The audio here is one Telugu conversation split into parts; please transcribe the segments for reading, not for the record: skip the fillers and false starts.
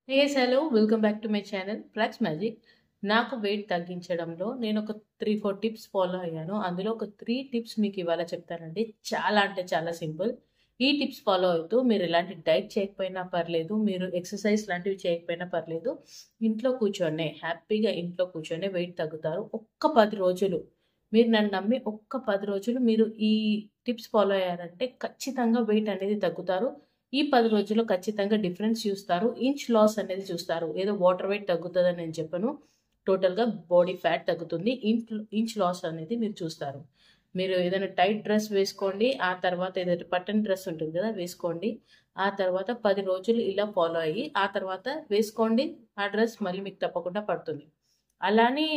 Hey, hello, welcome back to my channel Flax Magic. నాకు వెయిట్ తగ్గించడంలో నేను ఒక 3-4 టిప్స్ ఫాలో అయ్యాను. అందులో ఒక 3 టిప్స్ మీకు ఇవాళ చెప్తానండి. చాలా అంటే చాలా సింపుల్. ఈ టిప్స్ ఫాలో అవుతూ మీరు ఎలాంటి డైట్ చేయకపోయినా పర్లేదు, మీరు ఎక్సర్సైజ్ లాంటివి చేయకపోయినా పర్లేదు. ఇంట్లో కూర్చొనే హ్యాపీగా ఇంట్లో కూర్చొనే వెయిట్ తగ్గుతారు. ఒక్క 10 రోజులు మీరు నన్ను నమ్మి ఒక్క 10 రోజులు మీరు ఈ టిప్స్ ఫాలో అయ్యారంటే ఖచ్చితంగా వెయిట్ అనేది తగ్గుతారు. ఈ 10 రోజుల్లో ఖచ్చితంగా డిఫరెన్స్ చూస్తారు. ఇంచ్ లాస్ అనేది చూస్తారు. ఏదో వాటర్ వెయిట్ తగ్గుతుందని నేను చెప్పను. టోటల్‌గా బాడీ ఫ్యాట్ తగ్గుతుంది. ఇంచ్ లాస్ అనేది మీరు చూస్తారు. మీరు ఏదైనా టైట్ డ్రెస్ వేసుకోండి. ఆ తర్వాత ఏదైతే పట్టని డ్రెస్ ఉంటుంది కదా! వేసుకోండి. ఆ తర్వాత 10 రోజులు ఇలా ఫాలో అయ్యి, ఆ తర్వాత వేసుకోండి. ఆ డ్రెస్ మళ్ళీ మీకు తప్పకుండా పడుతుంది. అలానే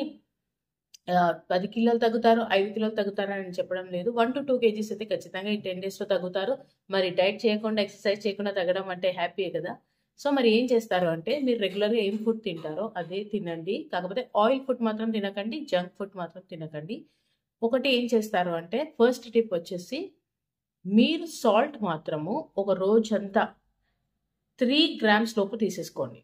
10 కిలోలు తగ్గుతారు, 5 కిలోలు తగ్గుతారని చెప్పడం లేదు. 1-2 కేజీస్ అయితే ఖచ్చితంగా ఈ 10 డేస్‌లో తగ్గుతారు. మరి డైట్ చేయకుండా, ఎక్సర్సైజ్ చేయకుండా తగ్గడం అంటే హ్యాపీయే కదా! సో, మరి ఏం చేస్తారు అంటే మీరు రెగ్యులర్‌గా ఏం ఫుడ్ తింటారో అదే తినండి. కాకపోతే ఆయిల్ ఫుడ్ మాత్రం తినకండి. జంక్ ఫుడ్ మాత్రం తినకండి. ఒకటి ఏం చేస్తారు అంటే ఫస్ట్ టిప్ వచ్చేసి మీరు సాల్ట్ మాత్రము ఒక రోజంతా 3 గ్రామ్స్ లోపు తీసేసుకోండి.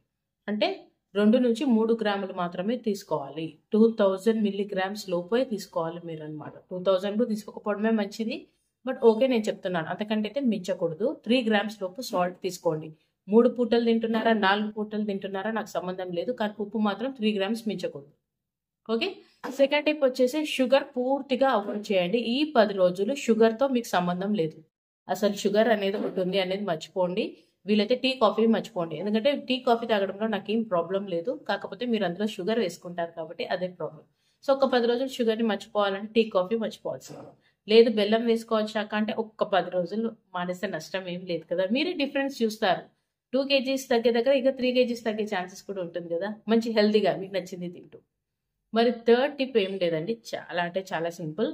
అంటే 2-3 గ్రాములు మాత్రమే తీసుకోవాలి. 2000 మిల్లీగ్రామ్స్ లోపే తీసుకోవాలి మీరనమాట. 2000 తీసుకోకపోవడమే మంచిది. బట్ ఓకే నేను చెప్తున్నాను. అంతకంటే అయితే మించకూడదు. 3 గ్రామ్స్ లోపు సాల్ట్ తీసుకోండి. 3 పూటలు తింటున్నారా, 4 పూటలు తింటున్నారా నాకు సంబంధం లేదు. కానీ ఉప్పు మాత్రం 3 గ్రామ్స్ మించకూడదు. ఓకే. సెకండ్ టిప్ వచ్చేసి షుగర్ పూర్తిగా అవాయిడ్ చేయండి. ఈ 10 రోజులు షుగర్‌తో మీకు సంబంధం లేదు. అసలు షుగర్ అనేది ఒకటి ఉంది అనేది మర్చిపోండి. వీలైతే టీ, కాఫీ మర్చిపోండి. ఎందుకంటే టీ, కాఫీ తాగడంలో నాకేం ప్రాబ్లమ్ లేదు. కాకపోతే మీరు అందులో షుగర్ వేసుకుంటారు కాబట్టి అదే ప్రాబ్లమ్. సో, ఒక 10 రోజులు షుగర్‌ని మర్చిపోవాలంటే టీ, కాఫీ మర్చిపోవాల్సిందే. లేదు బెల్లం వేసుకోవచ్చాక అంటే ఒక్క 10 రోజులు మానేస్తే నష్టం ఏం లేదు కదా! మీరే డిఫరెన్స్ చూస్తారు. 2 కేజీస్ తగ్గే దగ్గర ఇక 3 కేజీస్ తగ్గే ఛాన్సెస్ కూడా ఉంటుంది కదా! మంచి హెల్తీగా మీకు నచ్చింది తింటూ. మరి థర్డ్ టిప్ ఏం లేదండి. చాలా అంటే చాలా సింపుల్.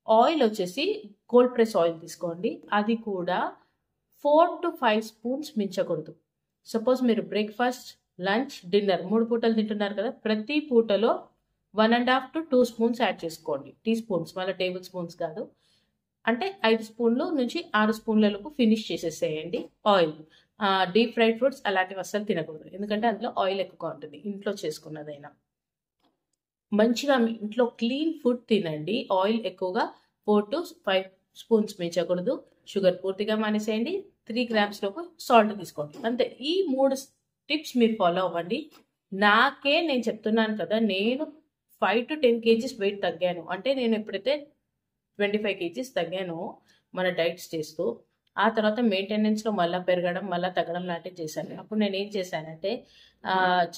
ఆయిల్ వచ్చేసి కోల్డ్ ప్రెస్ ఆయిల్ తీసుకోండి. అది కూడా 4-5 స్పూన్స్ మించకూడదు. సపోజ్ మీరు బ్రేక్‌ఫాస్ట్, లంచ్, డిన్నర్ 3 పూటలు తింటున్నారు కదా! ప్రతి పూటలో 1½ to 2 స్పూన్స్ యాడ్ చేసుకోండి. టీ స్పూన్స్ మళ్ళీ టేబుల్ స్పూన్స్ కాదు. అంటే 5 స్పూన్లు నుంచి 6 స్పూన్ల లోపు ఫినిష్ చేసేసేయండి ఆయిల్. డీప్ ఫ్రైడ్ ఫుడ్స్ అలాంటివి అస్సలు తినకూడదు. ఎందుకంటే అందులో ఆయిల్ ఎక్కువగా ఉంటుంది. ఇంట్లో చేసుకున్నదైనా. మంచిగా మీ ఇంట్లో క్లీన్ ఫుడ్ తినండి. ఆయిల్ ఎక్కువగా 4-5 స్పూన్స్ మించకూడదు. షుగర్ పూర్తిగా మానేసేయండి. 3 గ్రామ్స్ లోపు సాల్ట్ తీసుకోండి. అంతే. ఈ 3 టిప్స్ మీరు ఫాలో అవ్వండి. నేను చెప్తున్నాను కదా! నేను 5-10 కేజీస్ వెయిట్ తగ్గాను. అంటే నేను ఎప్పుడైతే 25 కేజీస్ తగ్గానో మన డైట్స్ చేస్తూ, ఆ తర్వాత మెయింటెనెన్స్‌లో మళ్ళా పెరగడం, మళ్ళా తగ్గడం లాంటివి చేశాను. అప్పుడు నేనేం చేశానంటే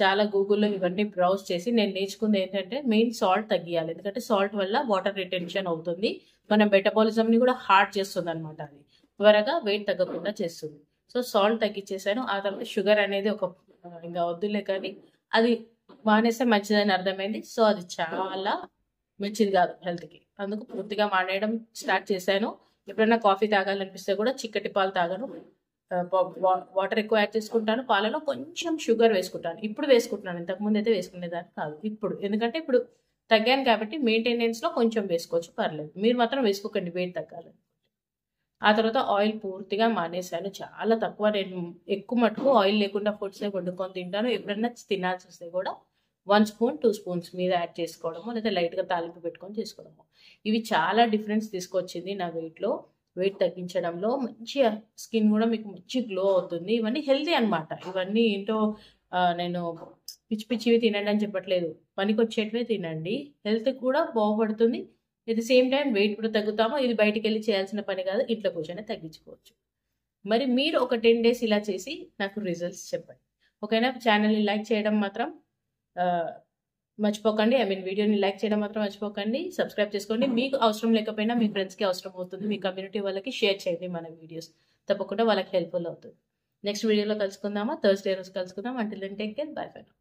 చాలా గూగుల్‌లో ఇవన్నీ బ్రౌజ్ చేసి నేను నేర్చుకుంది ఏంటంటే మెయిన్ సాల్ట్ తగ్గియాలి. ఎందుకంటే సాల్ట్ వల్ల వాటర్ రిటెన్షన్ అవుతుంది. మన మెటబాలిజంని కూడా హార్డ్ చేస్తుందనమాట అది. త్వరగా వెయిట్ తగ్గకుండా చేస్తుంది. సో, సాల్ట్ తగ్గిచ్చేసాను. ఆ తర్వాత షుగర్ అనేది ఇంక వద్దులే కానీ అది మానేస్తే మంచిదని అర్థమైంది. సో, అది చాలా మంచిది కాదు హెల్త్‌కి. అందుకు పూర్తిగా మానేయడం స్టార్ట్ చేశాను. ఎప్పుడైనా కాఫీ తాగాలనిపిస్తే కూడా చిక్కటి పాలు తాగను. వాటర్ ఎక్కువ యాడ్ చేసుకుంటాను. పాలలో కొంచెం షుగర్ వేసుకుంటాను. ఇప్పుడు వేసుకుంటున్నాను. ఇంతకుముందయితే వేసుకునేదాన్ని కాదు. ఇప్పుడు. ఎందుకంటే ఇప్పుడు తగ్గాను కాబట్టి మెయింటెనెన్స్‌లో కొంచెం వేసుకోవచ్చు పర్లేదు. మీరు మాత్రం వేసుకోకండి వెయిట్ తగ్గాలని. ఆ తర్వాత ఆయిల్ పూర్తిగా మానేశాను. చాలా తక్కువ నేను ఎక్కువ మటుకు ఆయిల్ లేకుండా ఫుడ్సే వండుకొని తింటాను. ఎప్పుడన్నా తినాల్సొస్తే కూడా 1 స్పూన్, 2 స్పూన్స్ మీద యాడ్ చేసుకోవడము, లేదా లైట్‌గా తాలింపు పెట్టుకొని చేసుకోవడము. ఇవి చాలా డిఫరెన్స్ తీసుకొచ్చింది నా వెయిట్‌లో. వెయిట్ తగ్గించడంలో మంచిగా స్కిన్ కూడా మీకు మంచి గ్లో అవుతుంది. ఇవన్నీ హెల్తీ అనమాట. ఇవన్నీ ఏంటో నేను పిచ్చి పిచ్చివి తినండి అని చెప్పట్లేదు. పనికొచ్చేటివే తినండి. హెల్త్ కూడా బాగుపడుతుంది. At the same time weight కూడా తగ్గుతాము. ఇది బయటికెళ్ళి చేయాల్సిన పని కాదు. ఇంట్లో కూర్చొని తగ్గించుకోవచ్చు. మరి మీరు ఒక 10 డేస్ ఇలా చేసి నాకు రిజల్ట్స్ చెప్పండి. ఓకేనా? ఛానెల్‌ని లైక్ చేయడం మాత్రం ఆహ్, మర్చిపోకండి. వీడియోని లైక్ చేయడం మాత్రం మర్చిపోకండి. సబ్స్క్రైబ్ చేసుకోండి. మీకు అవసరం లేకపోయినా మీ ఫ్రెండ్స్‌కి అవసరం అవుతుంది. మీ కమ్యూనిటీ వాళ్ళకి షేర్ చేయండి మన వీడియోస్. తప్పకుండా వాళ్ళకి హెల్ప్‌ఫుల్ అవుతుంది. నెక్స్ట్ వీడియోలో కలుసుకుందామా? థర్స్‌డే రోజు కలుసుకుందాం. Until then take care. Bye for now.